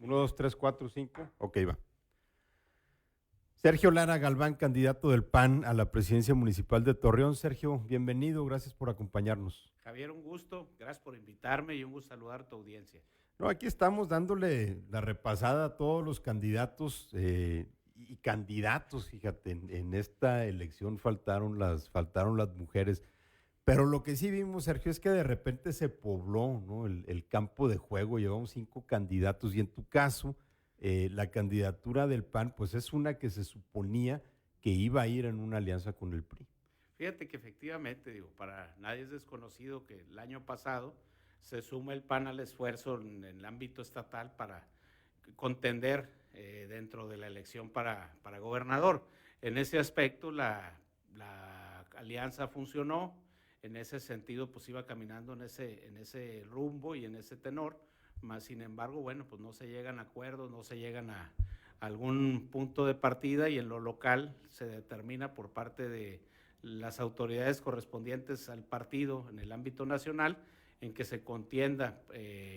Uno, dos, tres, cuatro, cinco. Ok, va. Sergio Lara Galván, candidato del PAN a la presidencia municipal de Torreón. Sergio, bienvenido, gracias por acompañarnos. Javier, un gusto, gracias por invitarme y un gusto saludar a tu audiencia. No, aquí estamos dándole la repasada a todos los candidatos y candidatos, fíjate, en esta elección faltaron las mujeres. Pero lo que sí vimos, Sergio, es que de repente se pobló, ¿no? El campo de juego, llevamos 5 candidatos y en tu caso, la candidatura del PAN, pues es una que se suponía que iba a ir en una alianza con el PRI. Fíjate que efectivamente, digo, para nadie es desconocido que el año pasado se suma el PAN al esfuerzo en el ámbito estatal para contender dentro de la elección para gobernador. En ese aspecto la alianza funcionó, en ese sentido pues iba caminando en ese rumbo y en ese tenor, más sin embargo, bueno, pues no se llegan a acuerdos, no se llegan a algún punto de partida y en lo local se determina por parte de las autoridades correspondientes al partido en el ámbito nacional en que se contienda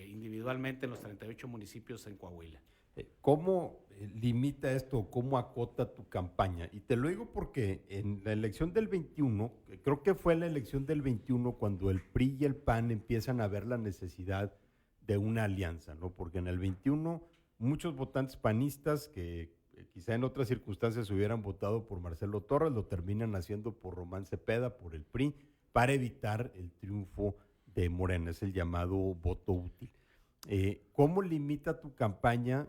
individualmente en los 38 municipios en Coahuila. ¿Cómo limita esto, cómo acota tu campaña? Y te lo digo porque en la elección del 21, creo que fue la elección del 21 cuando el PRI y el PAN empiezan a ver la necesidad de una alianza, ¿no? Porque en el 21 muchos votantes panistas que quizá en otras circunstancias hubieran votado por Marcelo Torres, lo terminan haciendo por Román Cepeda, por el PRI, para evitar el triunfo de Morena, es el llamado voto útil. ¿Cómo limita tu campaña?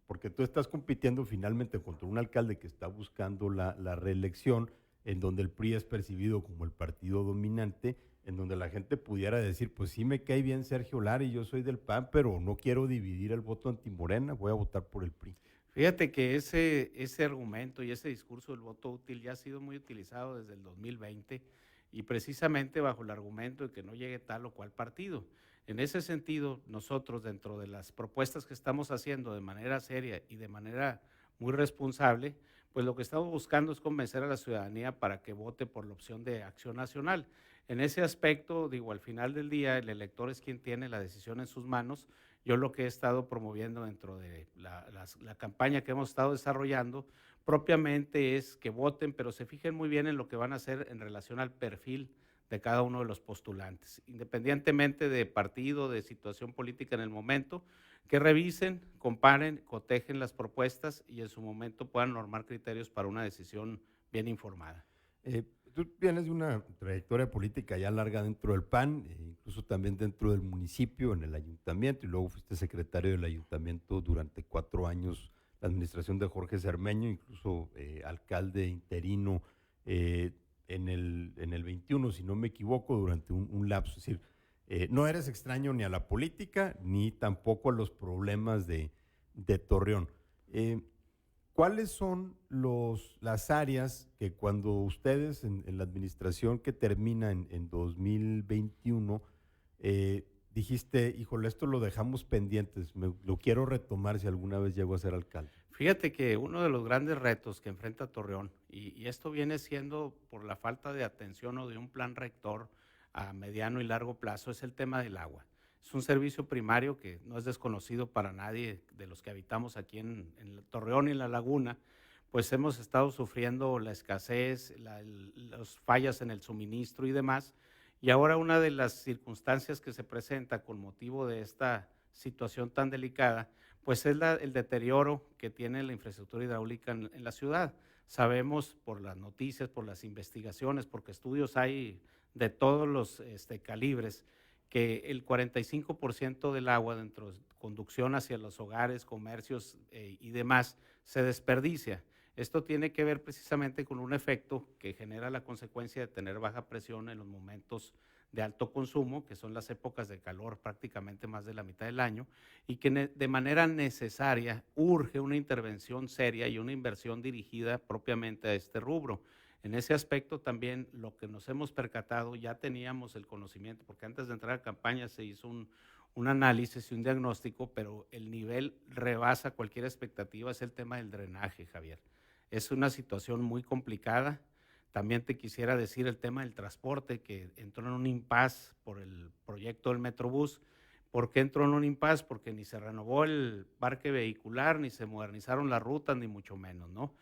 Porque tú estás compitiendo finalmente contra un alcalde que está buscando la reelección, en donde el PRI es percibido como el partido dominante, en donde la gente pudiera decir, pues sí me cae bien Sergio Lara y yo soy del PAN, pero no quiero dividir el voto antimorena, voy a votar por el PRI. Fíjate que ese argumento y ese discurso del voto útil ya ha sido muy utilizado desde el 2020 y precisamente bajo el argumento de que no llegue tal o cual partido. En ese sentido, nosotros dentro de las propuestas que estamos haciendo de manera seria y de manera muy responsable, pues lo que estamos buscando es convencer a la ciudadanía para que vote por la opción de Acción Nacional. En ese aspecto, digo, al final del día, el elector es quien tiene la decisión en sus manos. Yo lo que he estado promoviendo dentro de la campaña que hemos estado desarrollando propiamente es que voten, pero se fijen muy bien en lo que van a hacer en relación al perfil de cada uno de los postulantes, independientemente de partido, de situación política en el momento, que revisen, comparen, cotejen las propuestas y en su momento puedan normar criterios para una decisión bien informada. Tú vienes de una trayectoria política ya larga dentro del PAN, incluso también dentro del municipio, en el ayuntamiento, y luego fuiste secretario del ayuntamiento durante 4 años, la administración de Jorge Cermeño, incluso alcalde interino en el 21, si no me equivoco, durante un lapso. Es decir, no eres extraño ni a la política, ni tampoco a los problemas de Torreón. ¿Cuáles son las áreas que cuando ustedes en la administración que termina en 2021 dijiste, híjole, esto lo dejamos pendientes, lo quiero retomar si alguna vez llego a ser alcalde? Fíjate que uno de los grandes retos que enfrenta Torreón, y esto viene siendo por la falta de atención o de un plan rector a mediano y largo plazo, es el tema del agua. Es un servicio primario que no es desconocido para nadie de los que habitamos aquí en Torreón y en la laguna, pues hemos estado sufriendo la escasez, las fallas en el suministro y demás, y ahora una de las circunstancias que se presenta con motivo de esta situación tan delicada pues es el deterioro que tiene la infraestructura hidráulica en la ciudad. Sabemos por las noticias, por las investigaciones, porque estudios hay de todos los calibres, que el 45% del agua dentro de conducción hacia los hogares, comercios y demás se desperdicia. Esto tiene que ver precisamente con un efecto que genera la consecuencia de tener baja presión en los momentos de alto consumo, que son las épocas de calor prácticamente más de la mitad del año, y que de manera necesaria urge una intervención seria y una inversión dirigida propiamente a este rubro. En ese aspecto también lo que nos hemos percatado, ya teníamos el conocimiento, porque antes de entrar a campaña se hizo un análisis y un diagnóstico, pero el nivel rebasa cualquier expectativa, es el tema del drenaje, Javier. Es una situación muy complicada. También te quisiera decir el tema del transporte, que entró en un impasse por el proyecto del Metrobús, ¿Por qué entró en un impasse? Porque ni se renovó el parque vehicular, ni se modernizaron las rutas, ni mucho menos, ¿no?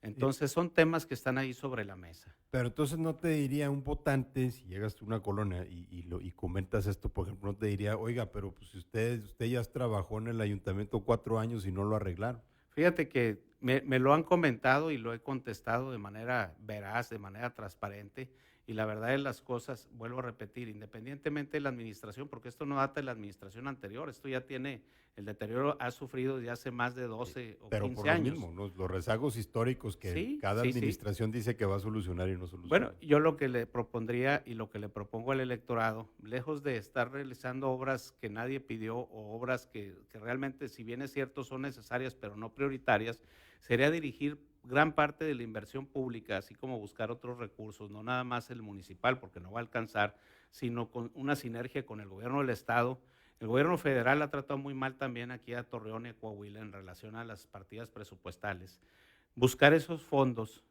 Eh, Entonces, son temas que están ahí sobre la mesa. Pero entonces no te diría un votante, si llegas tú a una colonia y comentas esto, por ejemplo, no te diría, oiga, pero pues si usted ya trabajó en el ayuntamiento 4 años y no lo arreglaron. Fíjate que me lo han comentado y lo he contestado de manera veraz, de manera transparente, y la verdad de las cosas, vuelvo a repetir, independientemente de la administración, porque esto no data de la administración anterior, esto ya tiene, el deterioro ha sufrido desde hace más de 12 o Pero por 15 lo años. mismo, ¿no? Los rezagos históricos que Sí, cada sí, sí. administración dice que va a solucionar y no Bueno, soluciona. yo lo que le propondría y lo que le propongo al electorado, lejos de estar realizando obras que nadie pidió o obras que realmente, si bien es cierto, son necesarias pero no prioritarias, sería dirigir gran parte de la inversión pública, así como buscar otros recursos, no nada más el municipal, porque no va a alcanzar, sino con una sinergia con el gobierno del estado. El gobierno federal ha tratado muy mal también aquí a Torreón y a Coahuila en relación a las partidas presupuestales. Buscar esos fondos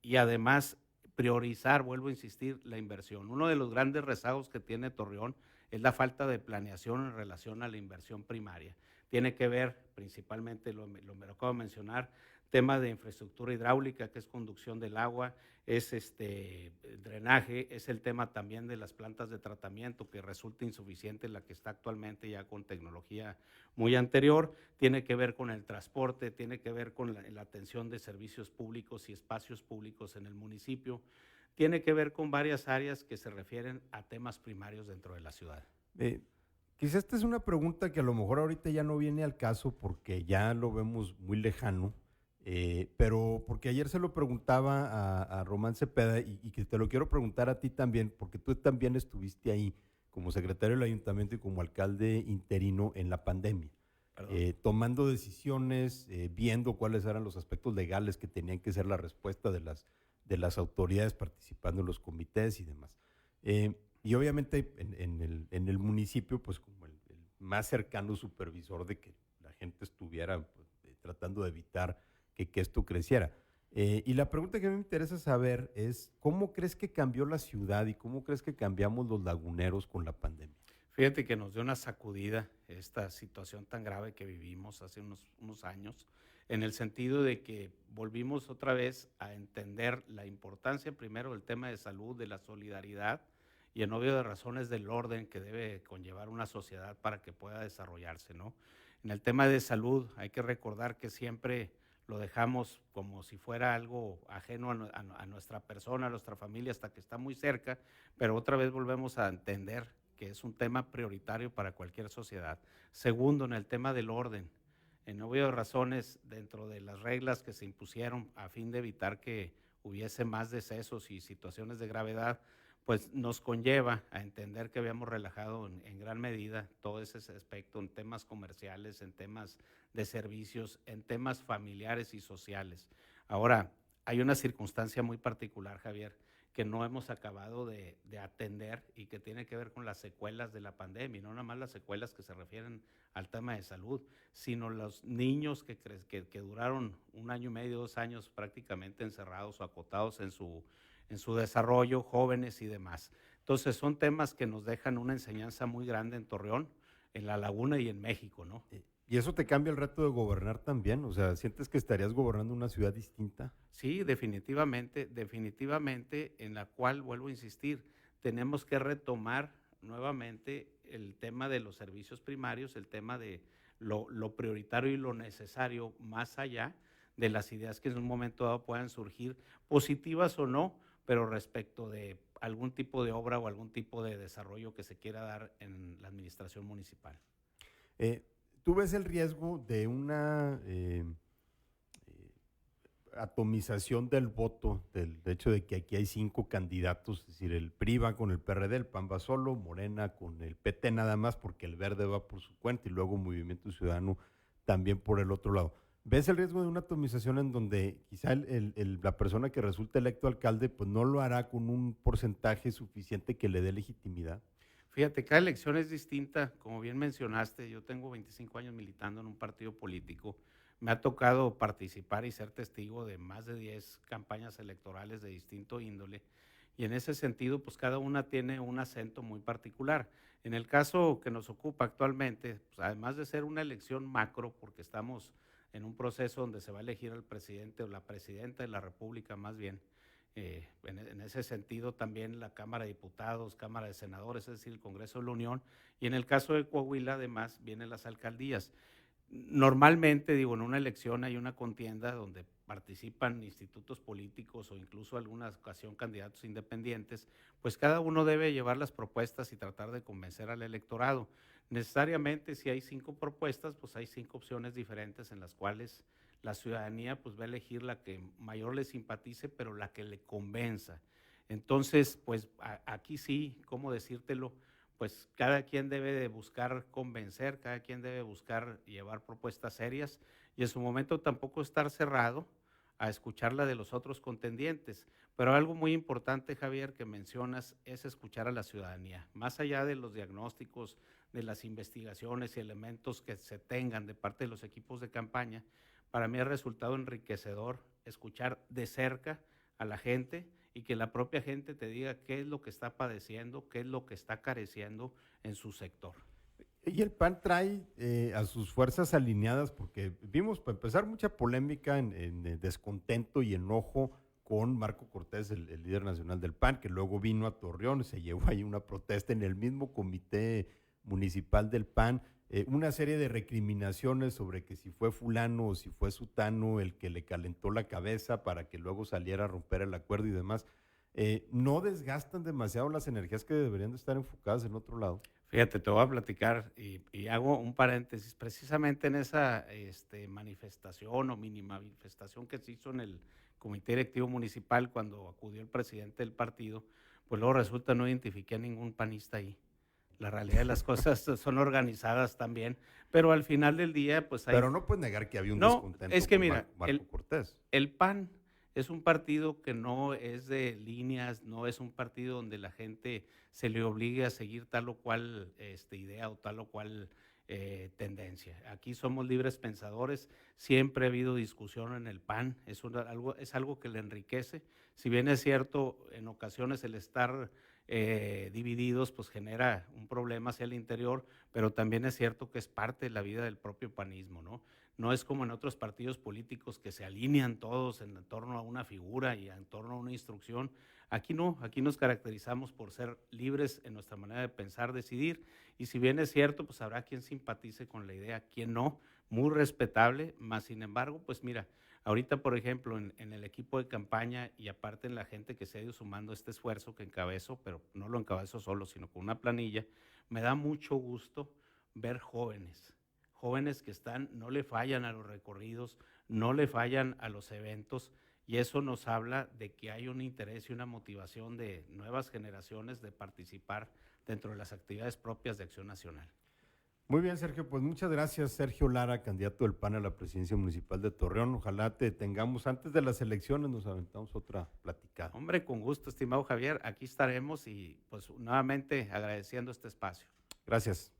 y además priorizar, vuelvo a insistir, la inversión. Uno de los grandes rezagos que tiene Torreón es la falta de planeación en relación a la inversión primaria. Tiene que ver principalmente, me lo acabo de mencionar, tema de infraestructura hidráulica, que es conducción del agua, es drenaje, es el tema también de las plantas de tratamiento, que resulta insuficiente la que está actualmente ya con tecnología muy anterior, tiene que ver con el transporte, tiene que ver con la atención de servicios públicos y espacios públicos en el municipio, tiene que ver con varias áreas que se refieren a temas primarios dentro de la ciudad. Eh, Quizás esta es una pregunta que a lo mejor ahorita ya no viene al caso porque ya lo vemos muy lejano, pero porque ayer se lo preguntaba a Román Cepeda y que te lo quiero preguntar a ti también, porque tú también estuviste ahí como secretario del ayuntamiento y como alcalde interino en la pandemia, Perdón. tomando decisiones, viendo cuáles eran los aspectos legales que tenían que ser la respuesta de las autoridades participando en los comités y demás. Y obviamente en el municipio, pues como el más cercano supervisor de que la gente estuviera pues, tratando de evitar que esto creciera. Y la pregunta que a mí me interesa saber es, ¿cómo crees que cambió la ciudad y cómo crees que cambiamos los laguneros con la pandemia? Fíjate que nos dio una sacudida esta situación tan grave que vivimos hace unos años, en el sentido de que volvimos otra vez a entender la importancia primero del tema de salud, de la solidaridad y en obvio de razones del orden que debe conllevar una sociedad para que pueda desarrollarse, ¿no? En el tema de salud hay que recordar que siempre lo dejamos como si fuera algo ajeno a nuestra persona, a nuestra familia, hasta que está muy cerca, pero otra vez volvemos a entender que es un tema prioritario para cualquier sociedad. Segundo, en el tema del orden, en obvias razones, dentro de las reglas que se impusieron a fin de evitar que hubiese más decesos y situaciones de gravedad, pues nos conlleva a entender que habíamos relajado en gran medida todo ese aspecto en temas comerciales, en temas de servicios, en temas familiares y sociales. Ahora, hay una circunstancia muy particular, Javier, que no hemos acabado de atender y que tiene que ver con las secuelas de la pandemia, no nada más las secuelas que se refieren al tema de salud, sino los niños que duraron 1 año y medio, 2 años prácticamente encerrados o acotados en su desarrollo, jóvenes y demás. Entonces son temas que nos dejan una enseñanza muy grande en Torreón, en La Laguna y en México, ¿no? ¿Y eso te cambia el reto de gobernar también? O sea, ¿sientes que estarías gobernando una ciudad distinta? Sí, definitivamente, definitivamente, en la cual, vuelvo a insistir, tenemos que retomar nuevamente el tema de los servicios primarios, el tema de lo prioritario y lo necesario, más allá de las ideas que en un momento dado puedan surgir, positivas o no, pero respecto de algún tipo de obra o algún tipo de desarrollo que se quiera dar en la administración municipal. Eh, ¿Tú ves el riesgo de una atomización del voto, del hecho de que aquí hay 5 candidatos, es decir, el PRI va con el PRD, el PAN va solo, Morena con el PT nada más, porque el Verde va por su cuenta y luego Movimiento Ciudadano también por el otro lado? ¿Ves el riesgo de una atomización en donde quizá la persona que resulte electo alcalde pues no lo hará con un porcentaje suficiente que le dé legitimidad? Fíjate, cada elección es distinta, como bien mencionaste, yo tengo 25 años militando en un partido político, me ha tocado participar y ser testigo de más de 10 campañas electorales de distinto índole, y en ese sentido, pues cada una tiene un acento muy particular. En el caso que nos ocupa actualmente, pues, además de ser una elección macro, porque estamos en un proceso donde se va a elegir al presidente o la presidenta de la República más bien, en ese sentido también la Cámara de Diputados, Cámara de Senadores, es decir, el Congreso de la Unión, y en el caso de Coahuila además vienen las alcaldías. Normalmente, digo, en una elección hay una contienda donde participan institutos políticos o incluso alguna ocasión candidatos independientes, pues cada uno debe llevar las propuestas y tratar de convencer al electorado. Necesariamente, si hay 5 propuestas, pues hay 5 opciones diferentes en las cuales la ciudadanía pues va a elegir la que mayor le simpatice, pero la que le convenza. Entonces, pues aquí sí, ¿cómo decírtelo? Pues cada quien debe de buscar convencer, cada quien debe buscar llevar propuestas serias y en su momento tampoco estar cerrado a escuchar la de los otros contendientes. Pero algo muy importante, Javier, que mencionas es escuchar a la ciudadanía. Más allá de los diagnósticos, de las investigaciones y elementos que se tengan de parte de los equipos de campaña, para mí ha resultado enriquecedor escuchar de cerca a la gente y que la propia gente te diga qué es lo que está padeciendo, qué es lo que está careciendo en su sector. Y el PAN trae a sus fuerzas alineadas, porque vimos, para empezar, mucha polémica en descontento y enojo con Marco Cortés, el líder nacional del PAN, que luego vino a Torreón, se llevó ahí una protesta en el mismo comité municipal del PAN, una serie de recriminaciones sobre que si fue fulano o si fue sutano el que le calentó la cabeza para que luego saliera a romper el acuerdo y demás. ¿No desgastan demasiado las energías que deberían de estar enfocadas en otro lado? Fíjate, te voy a platicar y hago un paréntesis. Precisamente en esa manifestación o mini manifestación que se hizo en el Comité Directivo Municipal cuando acudió el presidente del partido, pues luego resulta no identifiqué a ningún panista ahí. La realidad de las cosas son organizadas también, pero al final del día, pues hay... Pero no puedes negar que había un No, descontento es que con mira, Marco Cortés. el PAN es un partido que no es de líneas, no es un partido donde la gente se le obligue a seguir tal o cual idea o tal o cual tendencia. Aquí somos libres pensadores, siempre ha habido discusión en el PAN, es algo que le enriquece. Si bien es cierto, en ocasiones el estar divididos pues genera un problema hacia el interior, pero también es cierto que es parte de la vida del propio panismo, ¿no? No es como en otros partidos políticos que se alinean todos en torno a una figura y en torno a una instrucción. Aquí no, aquí nos caracterizamos por ser libres en nuestra manera de pensar, decidir, y si bien es cierto, pues habrá quien simpatice con la idea, quien no, muy respetable, más sin embargo, pues mira, ahorita, por ejemplo, en el equipo de campaña y aparte en la gente que se ha ido sumando este esfuerzo que encabezo, pero no lo encabezo solo, sino con una planilla, me da mucho gusto ver jóvenes que están, no le fallan a los recorridos, no le fallan a los eventos, y eso nos habla de que hay un interés y una motivación de nuevas generaciones de participar dentro de las actividades propias de Acción Nacional. Muy bien, Sergio, pues muchas gracias. Sergio Lara, candidato del PAN a la presidencia municipal de Torreón. Ojalá te tengamos antes de las elecciones, nos aventamos otra platicada. Hombre, con gusto, estimado Javier, aquí estaremos y pues nuevamente agradeciendo este espacio. Gracias.